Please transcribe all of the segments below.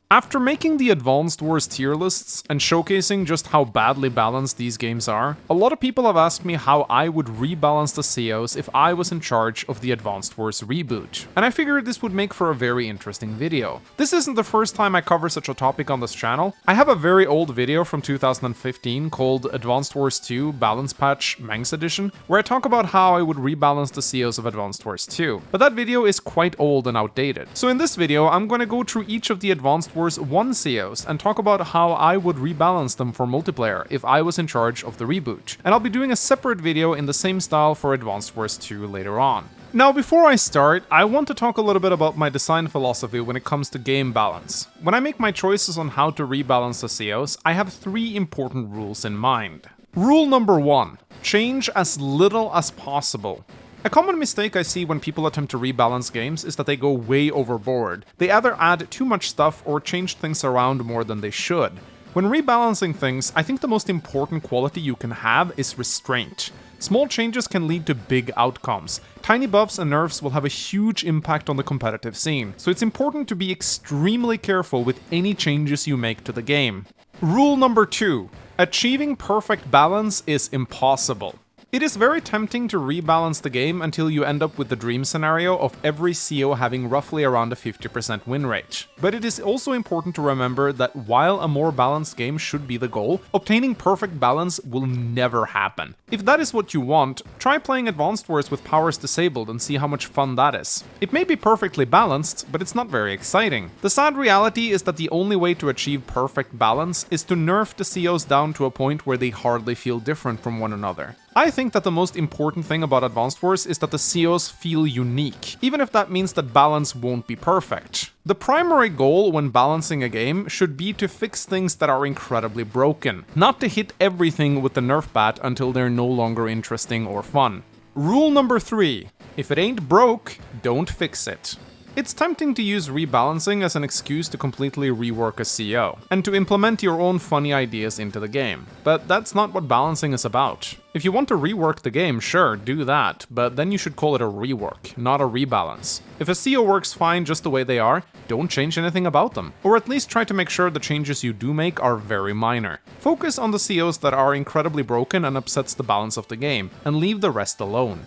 After making the Advanced Wars tier lists and showcasing just how badly balanced these games are, a lot of people have asked me how I would rebalance the COs if I was in charge of the Advanced Wars reboot, and I figured this would make for a very interesting video. This isn't the first time I cover such a topic on this channel. I have a very old video from 2015 called Advanced Wars 2 Balance Patch Manx Edition, where I talk about how I would rebalance the COs of Advanced Wars 2, but that video is quite old and outdated. So in this video, I'm going to go through each of the Advanced Wars 1 COs and talk about how I would rebalance them for multiplayer if I was in charge of the reboot. And I'll be doing a separate video in the same style for Advanced Wars 2 later on. Now, before I start, I want to talk a little bit about my design philosophy when it comes to game balance. When I make my choices on how to rebalance the COs, I have 3 important rules in mind. Rule number 1. Change as little as possible. A common mistake I see when people attempt to rebalance games is that they go way overboard. They either add too much stuff or change things around more than they should. When rebalancing things, I think the most important quality you can have is restraint. Small changes can lead to big outcomes. Tiny buffs and nerfs will have a huge impact on the competitive scene, so it's important to be extremely careful with any changes you make to the game. Rule number 2. Achieving perfect balance is impossible. It is very tempting to rebalance the game until you end up with the dream scenario of every CO having roughly around a 50% win rate. But it is also important to remember that while a more balanced game should be the goal, obtaining perfect balance will never happen. If that is what you want, try playing Advanced Wars with powers disabled and see how much fun that is. It may be perfectly balanced, but it's not very exciting. The sad reality is that the only way to achieve perfect balance is to nerf the COs down to a point where they hardly feel different from one another. I think that the most important thing about Advanced Wars is that the COs feel unique, even if that means that balance won't be perfect. The primary goal when balancing a game should be to fix things that are incredibly broken, not to hit everything with the nerf bat until they're no longer interesting or fun. Rule number 3. If it ain't broke, don't fix it. It's tempting to use rebalancing as an excuse to completely rework a CO, and to implement your own funny ideas into the game. But that's not what balancing is about. If you want to rework the game, sure, do that, but then you should call it a rework, not a rebalance. If a CO works fine just the way they are, don't change anything about them. Or at least try to make sure the changes you do make are very minor. Focus on the COs that are incredibly broken and upsets the balance of the game, and leave the rest alone.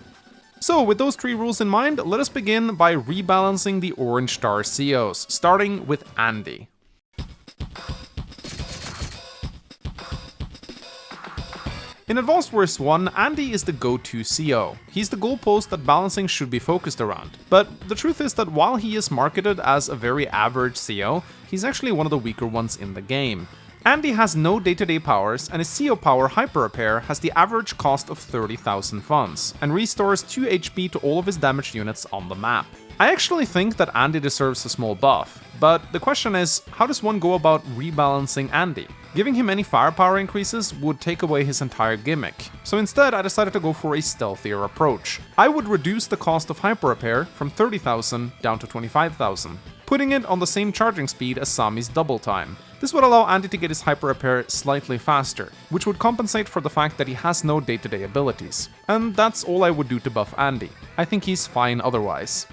So, with those 3 rules in mind, let us begin by rebalancing the Orange Star COs, starting with Andy. In Advanced Wars 1, Andy is the go-to CO. He's the goalpost that balancing should be focused around. But the truth is that while he is marketed as a very average CO, he's actually one of the weaker ones in the game. Andy has no day-to-day powers, and his CO power Hyper Repair has the average cost of 30,000 funds, and restores 2 HP to all of his damaged units on the map. I actually think that Andy deserves a small buff, but the question is, how does one go about rebalancing Andy? Giving him any firepower increases would take away his entire gimmick, so instead I decided to go for a stealthier approach. I would reduce the cost of Hyper Repair from 30,000 down to 25,000, putting it on the same charging speed as Sami's double time. This would allow Andy to get his Hyper Repair slightly faster, which would compensate for the fact that he has no day-to-day abilities. And that's all I would do to buff Andy. I think he's fine otherwise.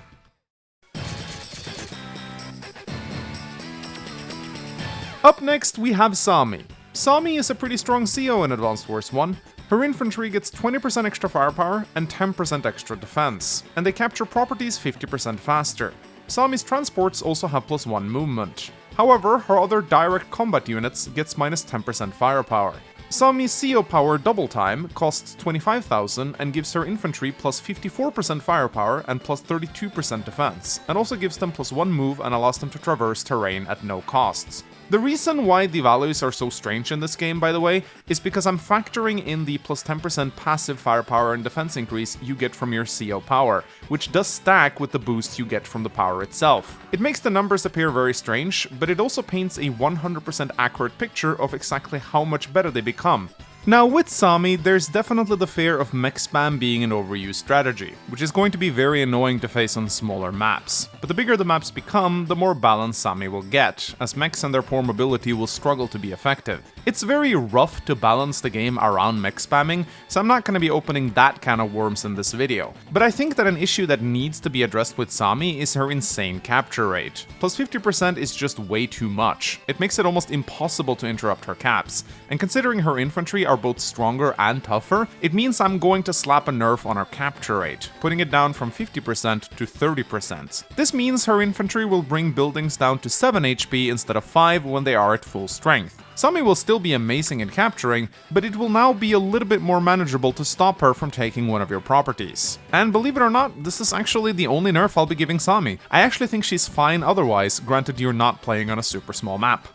Up next, we have Sami. Sami is a pretty strong CO in Advanced Wars 1. Her infantry gets 20% extra firepower and 10% extra defense, and they capture properties 50% faster. Sami's transports also have +1 movement. However, her other direct combat units gets -10% firepower. Sami's CO power double time costs 25,000 and gives her infantry +54% firepower and +32% defense, and also gives them +1 move and allows them to traverse terrain at no costs. The reason why the values are so strange in this game, by the way, is because I'm factoring in the +10% passive firepower and defense increase you get from your CO power, which does stack with the boost you get from the power itself. It makes the numbers appear very strange, but it also paints a 100% accurate picture of exactly how much better they become. Now with Sami, there's definitely the fear of mech spam being an overused strategy, which is going to be very annoying to face on smaller maps. But the bigger the maps become, the more balance Sami will get, as mechs and their poor mobility will struggle to be effective. It's very rough to balance the game around mech spamming, so I'm not going to be opening that can of worms in this video. But I think that an issue that needs to be addressed with Sami is her insane capture rate. Plus 50% is just way too much. It makes it almost impossible to interrupt her caps, and considering her infantry are both stronger and tougher, it means I'm going to slap a nerf on her capture rate, putting it down from 50% to 30%. This means her infantry will bring buildings down to 7 HP instead of 5 when they are at full strength. Sami will still be amazing in capturing, but it will now be a little bit more manageable to stop her from taking one of your properties. And believe it or not, this is actually the only nerf I'll be giving Sami. I actually think she's fine otherwise, granted you're not playing on a super small map.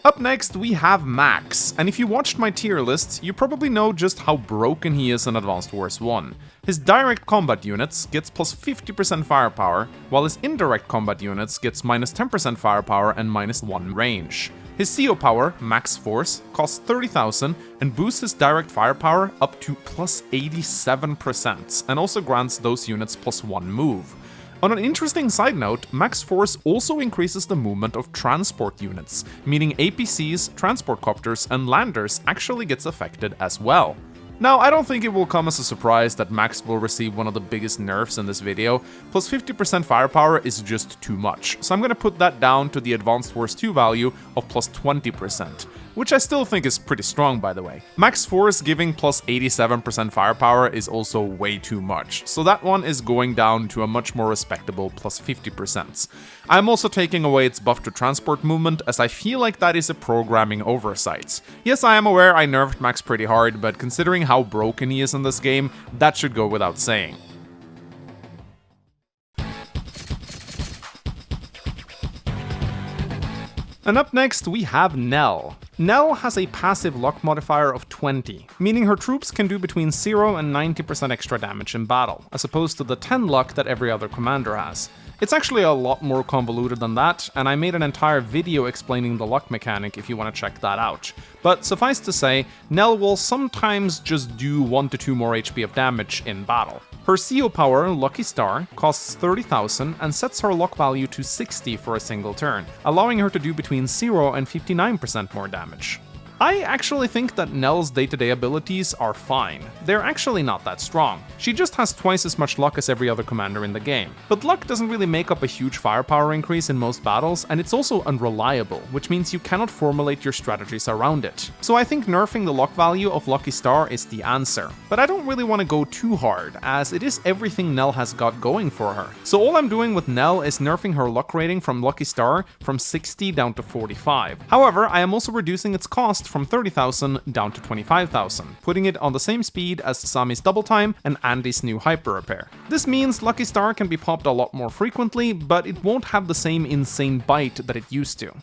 Up next, we have Max, and if you watched my tier lists, you probably know just how broken he is in Advanced Wars 1. His direct combat units gets plus 50% firepower, while his indirect combat units gets minus 10% firepower and minus 1 range. His CO power, Max Force, costs 30,000 and boosts his direct firepower up to plus 87%, and also grants those units plus 1 move. On an interesting side note, Max Force also increases the movement of transport units, meaning APCs, transport copters, and landers actually gets affected as well. Now, I don't think it will come as a surprise that Max will receive one of the biggest nerfs in this video, plus 50% firepower is just too much, so I'm gonna put that down to the Advanced Wars 2 value of plus 20%. Which I still think is pretty strong, by the way. Max Force giving plus 87% firepower is also way too much, so that one is going down to a much more respectable plus 50%. I'm also taking away its buff to transport movement, as I feel like that is a programming oversight. Yes, I am aware I nerfed Max pretty hard, but considering how broken he is in this game, that should go without saying. And up next, we have Nell. Nell has a passive luck modifier of 20, meaning her troops can do between 0 and 90% extra damage in battle, as opposed to the 10 luck that every other commander has. It's actually a lot more convoluted than that, and I made an entire video explaining the luck mechanic if you want to check that out. But suffice to say, Nell will sometimes just do 1 to 2 more HP of damage in battle. Her CO power, Lucky Star, costs 30,000 and sets her luck value to 60 for a single turn, allowing her to do between 0 and 59% more damage. I actually think that Nell's day-to-day abilities are fine. They're actually not that strong. She just has twice as much luck as every other commander in the game. But luck doesn't really make up a huge firepower increase in most battles, and it's also unreliable, which means you cannot formulate your strategies around it. So I think nerfing the luck value of Lucky Star is the answer. But I don't really want to go too hard, as it is everything Nell has got going for her. So all I'm doing with Nell is nerfing her luck rating from Lucky Star from 60 down to 45. However, I am also reducing its cost from 30,000 down to 25,000, putting it on the same speed as Sami's double time and Andy's new hyper repair. This means Lucky Star can be popped a lot more frequently, but it won't have the same insane bite that it used to.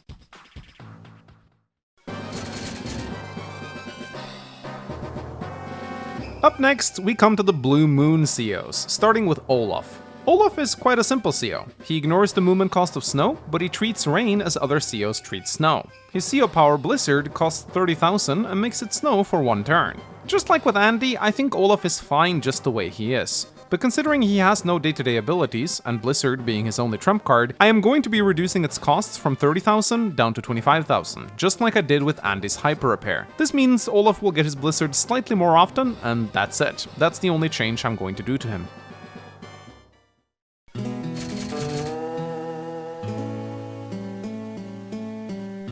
Up next, we come to the Blue Moon COs, starting with Olaf. Olaf is quite a simple CO. He ignores the movement cost of snow, but he treats rain as other COs treat snow. His CO power Blizzard costs 30,000 and makes it snow for 1 turn. Just like with Andy, I think Olaf is fine just the way he is. But considering he has no day-to-day abilities, and Blizzard being his only trump card, I am going to be reducing its costs from 30,000 down to 25,000, just like I did with Andy's hyper repair. This means Olaf will get his Blizzard slightly more often, and that's it. That's the only change I'm going to do to him.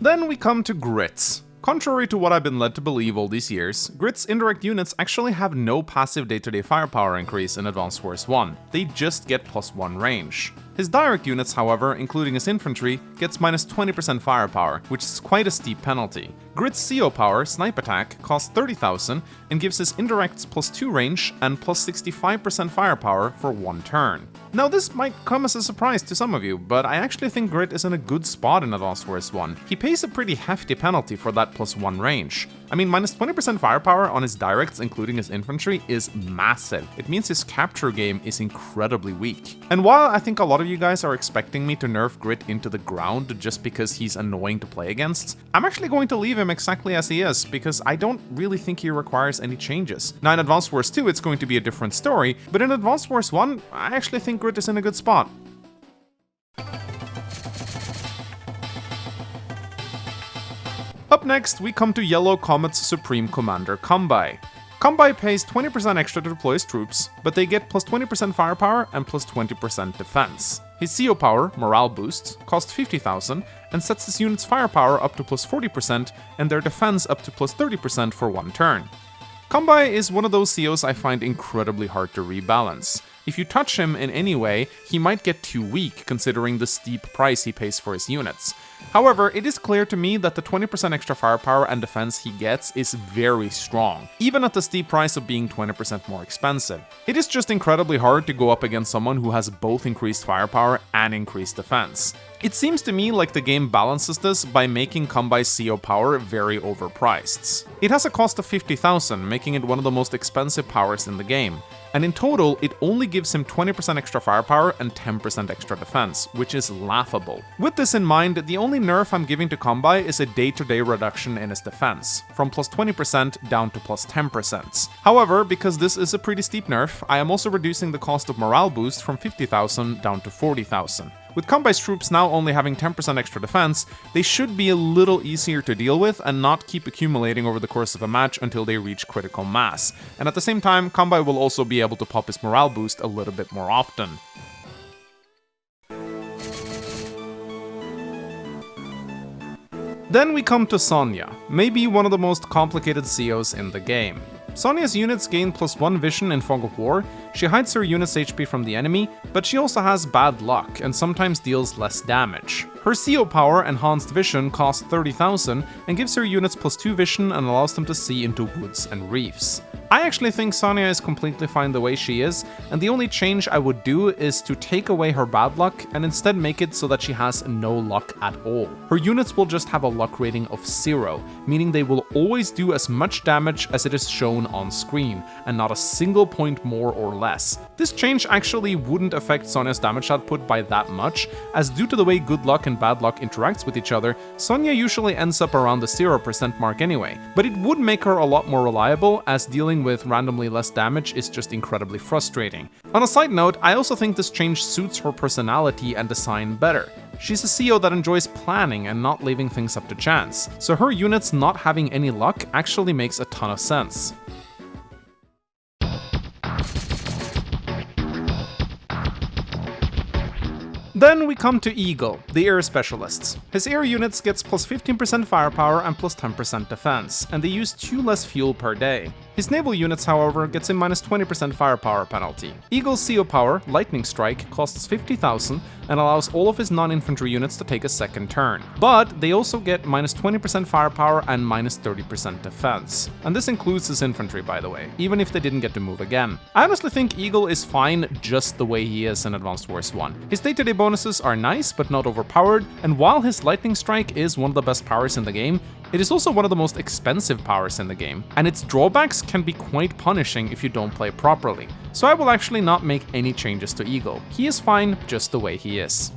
Then we come to Grits. Contrary to what I've been led to believe all these years, Grit's indirect units actually have no passive day-to-day firepower increase in Advanced Wars 1, they just get plus 1 range. His direct units, however, including his infantry, gets minus 20% firepower, which is quite a steep penalty. Grit's CO power, Snipe Attack, costs 30,000 and gives his indirects plus 2 range and plus 65% firepower for 1 turn. Now this might come as a surprise to some of you, but I actually think Grit is in a good spot in Advanced Wars 1. He pays a pretty hefty penalty for that plus 1 range. I mean, minus 20% firepower on his directs, including his infantry, is massive. It means his capture game is incredibly weak. And while I think a lot of you guys are expecting me to nerf Grit into the ground just because he's annoying to play against, I'm actually going to leave him exactly as he is, because I don't really think he requires any changes. Now in Advanced Wars 2 it's going to be a different story, but in Advanced Wars 1, I actually think Grit is in a good spot. Up next, we come to Yellow Comet's Supreme Commander Kanbei. Kanbei pays 20% extra to deploy his troops, but they get plus 20% firepower and plus 20% defense. His CO power, morale boosts, costs 50,000 and sets his unit's firepower up to plus 40% and their defense up to plus 30% for one turn. Kanbei is one of those COs I find incredibly hard to rebalance. If you touch him in any way, he might get too weak considering the steep price he pays for his units. However, it is clear to me that the 20% extra firepower and defense he gets is very strong, even at the steep price of being 20% more expensive. It is just incredibly hard to go up against someone who has both increased firepower and increased defense. It seems to me like the game balances this by making Kanbei's CO power very overpriced. It has a cost of 50,000, making it one of the most expensive powers in the game. And in total, it only gives him 20% extra firepower and 10% extra defense, which is laughable. With this in mind, the only nerf I'm giving to Kanbei is a day-to-day reduction in his defense, from plus 20% down to plus 10%. However, because this is a pretty steep nerf, I am also reducing the cost of morale boost from 50,000 down to 40,000. With Kanbei's troops now only having 10% extra defense, they should be a little easier to deal with and not keep accumulating over the course of a match until they reach critical mass. And at the same time, Kanbei will also be able to pop his morale boost a little bit more often. Then we come to Sonja, maybe one of the most complicated COs in the game. Sonja's units gain plus 1 vision in Fog of War, she hides her unit's HP from the enemy, but she also has bad luck and sometimes deals less damage. Her CO power, Enhanced Vision, costs 30,000 and gives her units plus 2 vision and allows them to see into woods and reefs. I actually think Sonja is completely fine the way she is, and the only change I would do is to take away her bad luck and instead make it so that she has no luck at all. Her units will just have a luck rating of 0, meaning they will always do as much damage as it is shown on screen, and not a single point more or less. This change actually wouldn't affect Sonja's damage output by that much, as due to the way good luck and bad luck interacts with each other, Sonja usually ends up around the 0% mark anyway, but it would make her a lot more reliable, as dealing with randomly less damage is just incredibly frustrating. On a side note, I also think this change suits her personality and design better. She's a CO that enjoys planning and not leaving things up to chance, so her units not having any luck actually makes a ton of sense. Then we come to Eagle, the air specialists. His air units gets plus 15% firepower and plus 10% defense, and they use 2 less fuel per day. His naval units, however, gets a minus 20% firepower penalty. Eagle's CO power, Lightning Strike, costs 50,000 and allows all of his non-infantry units to take a second turn. But they also get minus 20% firepower and minus 30% defense. And this includes his infantry, by the way, even if they didn't get to move again. I honestly think Eagle is fine just the way he is in Advanced Wars 1. His day-to-day bonuses are nice but not overpowered, and while his Lightning Strike is one of the best powers in the game, it is also one of the most expensive powers in the game, and its drawbacks can be quite punishing if you don't play properly. So I will actually not make any changes to Eagle. He is fine just the way he is.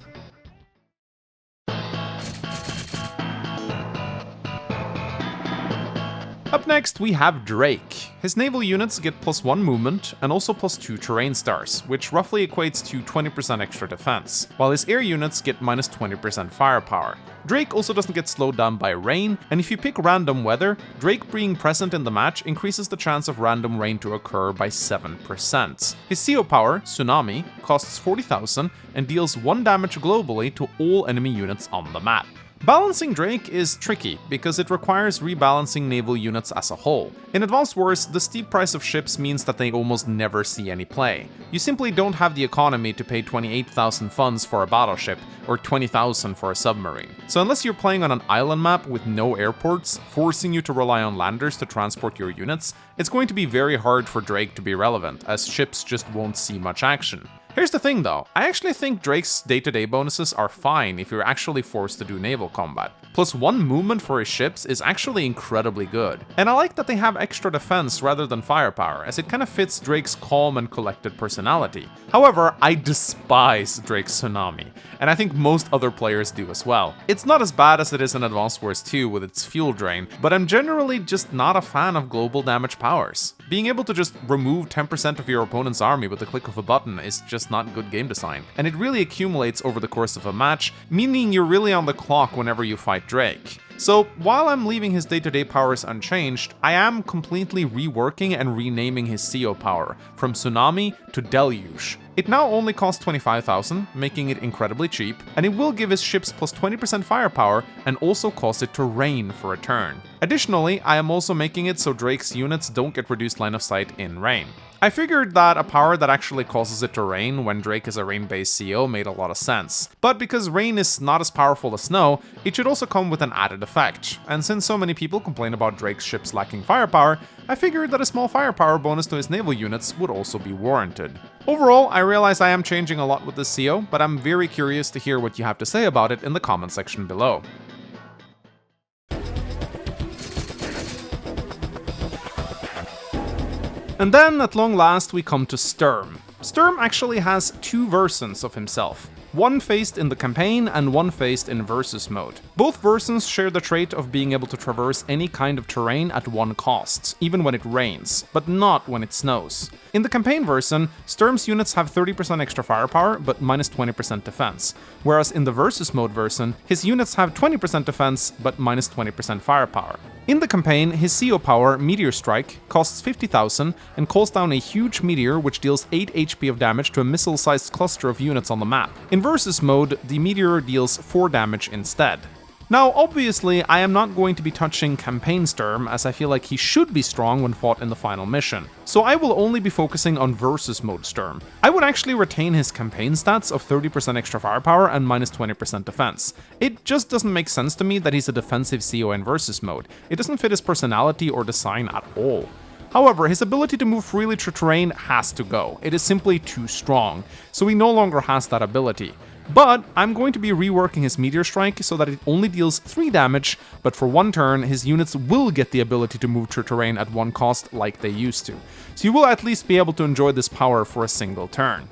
Up next, we have Drake. His naval units get plus 1 movement and also plus 2 terrain stars, which roughly equates to 20% extra defense, while his air units get minus 20% firepower. Drake also doesn't get slowed down by rain, and if you pick random weather, Drake being present in the match increases the chance of random rain to occur by 7%. His CO power, Tsunami, costs 40,000 and deals 1 damage globally to all enemy units on the map. Balancing Drake is tricky, because it requires rebalancing naval units as a whole. In Advanced Wars, the steep price of ships means that they almost never see any play. You simply don't have the economy to pay 28,000 funds for a battleship, or 20,000 for a submarine. So unless you're playing on an island map with no airports, forcing you to rely on landers to transport your units, it's going to be very hard for Drake to be relevant, as ships just won't see much action. Here's the thing though, I actually think Drake's day-to-day bonuses are fine if you're actually forced to do naval combat. Plus 1 movement for his ships is actually incredibly good. And I like that they have extra defense rather than firepower, as it kind of fits Drake's calm and collected personality. However, I despise Drake's Tsunami, and I think most other players do as well. It's not as bad as it is in Advanced Wars 2 with its fuel drain, but I'm generally just not a fan of global damage powers. Being able to just remove 10% of your opponent's army with the click of a button is just not good game design, and it really accumulates over the course of a match, meaning you're really on the clock whenever you fight Drake. So while I'm leaving his day-to-day powers unchanged, I am completely reworking and renaming his CO power from Tsunami to Deluge. It now only costs 25,000, making it incredibly cheap, and it will give his ships plus 20% firepower and also cause it to rain for a turn. Additionally, I am also making it so Drake's units don't get reduced line of sight in rain. I figured that a power that actually causes it to rain when Drake is a rain-based CO made a lot of sense. But because rain is not as powerful as snow, it should also come with an added effect. And since so many people complain about Drake's ships lacking firepower, I figured that a small firepower bonus to his naval units would also be warranted. Overall, I realize I am changing a lot with this CO, but I'm very curious to hear what you have to say about it in the comment section below. And then, at long last, we come to Sturm. Sturm actually has 2 versions of himself. One faced in the campaign and one faced in versus mode. Both versions share the trait of being able to traverse any kind of terrain at 1 cost, even when it rains, but not when it snows. In the campaign version, Sturm's units have 30% extra firepower, but minus 20% defense, whereas in the versus mode version, his units have 20% defense, but minus 20% firepower. In the campaign, his CO power, Meteor Strike, costs 50,000 and calls down a huge meteor which deals 8 HP of damage to a missile-sized cluster of units on the map. In versus mode, the meteor deals 4 damage instead. Now, obviously, I am not going to be touching campaign Sturm, as I feel like he should be strong when fought in the final mission. So I will only be focusing on versus mode Sturm. I would actually retain his campaign stats of 30% extra firepower and minus 20% defense. It just doesn't make sense to me that he's a defensive CO in versus mode. It doesn't fit his personality or design at all. However, his ability to move freely through terrain has to go. It is simply too strong, so he no longer has that ability. But I'm going to be reworking his Meteor Strike so that it only deals 3 damage, but for 1 turn, his units will get the ability to move through terrain at 1 cost like they used to. So you will at least be able to enjoy this power for a single turn.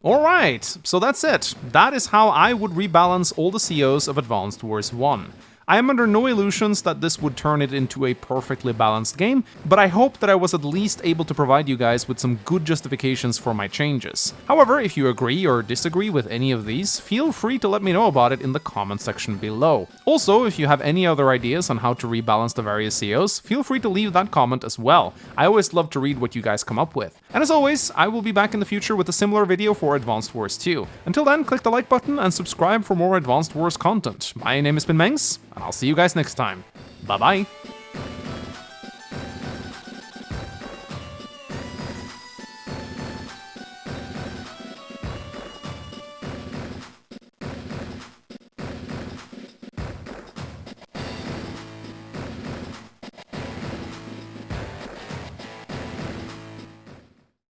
Alright, so that's it. That is how I would rebalance all the COs of Advanced Wars 1. I am under no illusions that this would turn it into a perfectly balanced game, but I hope that I was at least able to provide you guys with some good justifications for my changes. However, if you agree or disagree with any of these, feel free to let me know about it in the comment section below. Also, if you have any other ideas on how to rebalance the various COs, feel free to leave that comment as well. I always love to read what you guys come up with. And as always, I will be back in the future with a similar video for Advanced Wars 2. Until then, click the like button and subscribe for more Advanced Wars content. My name has been Mengs, and I'll see you guys next time. Bye bye!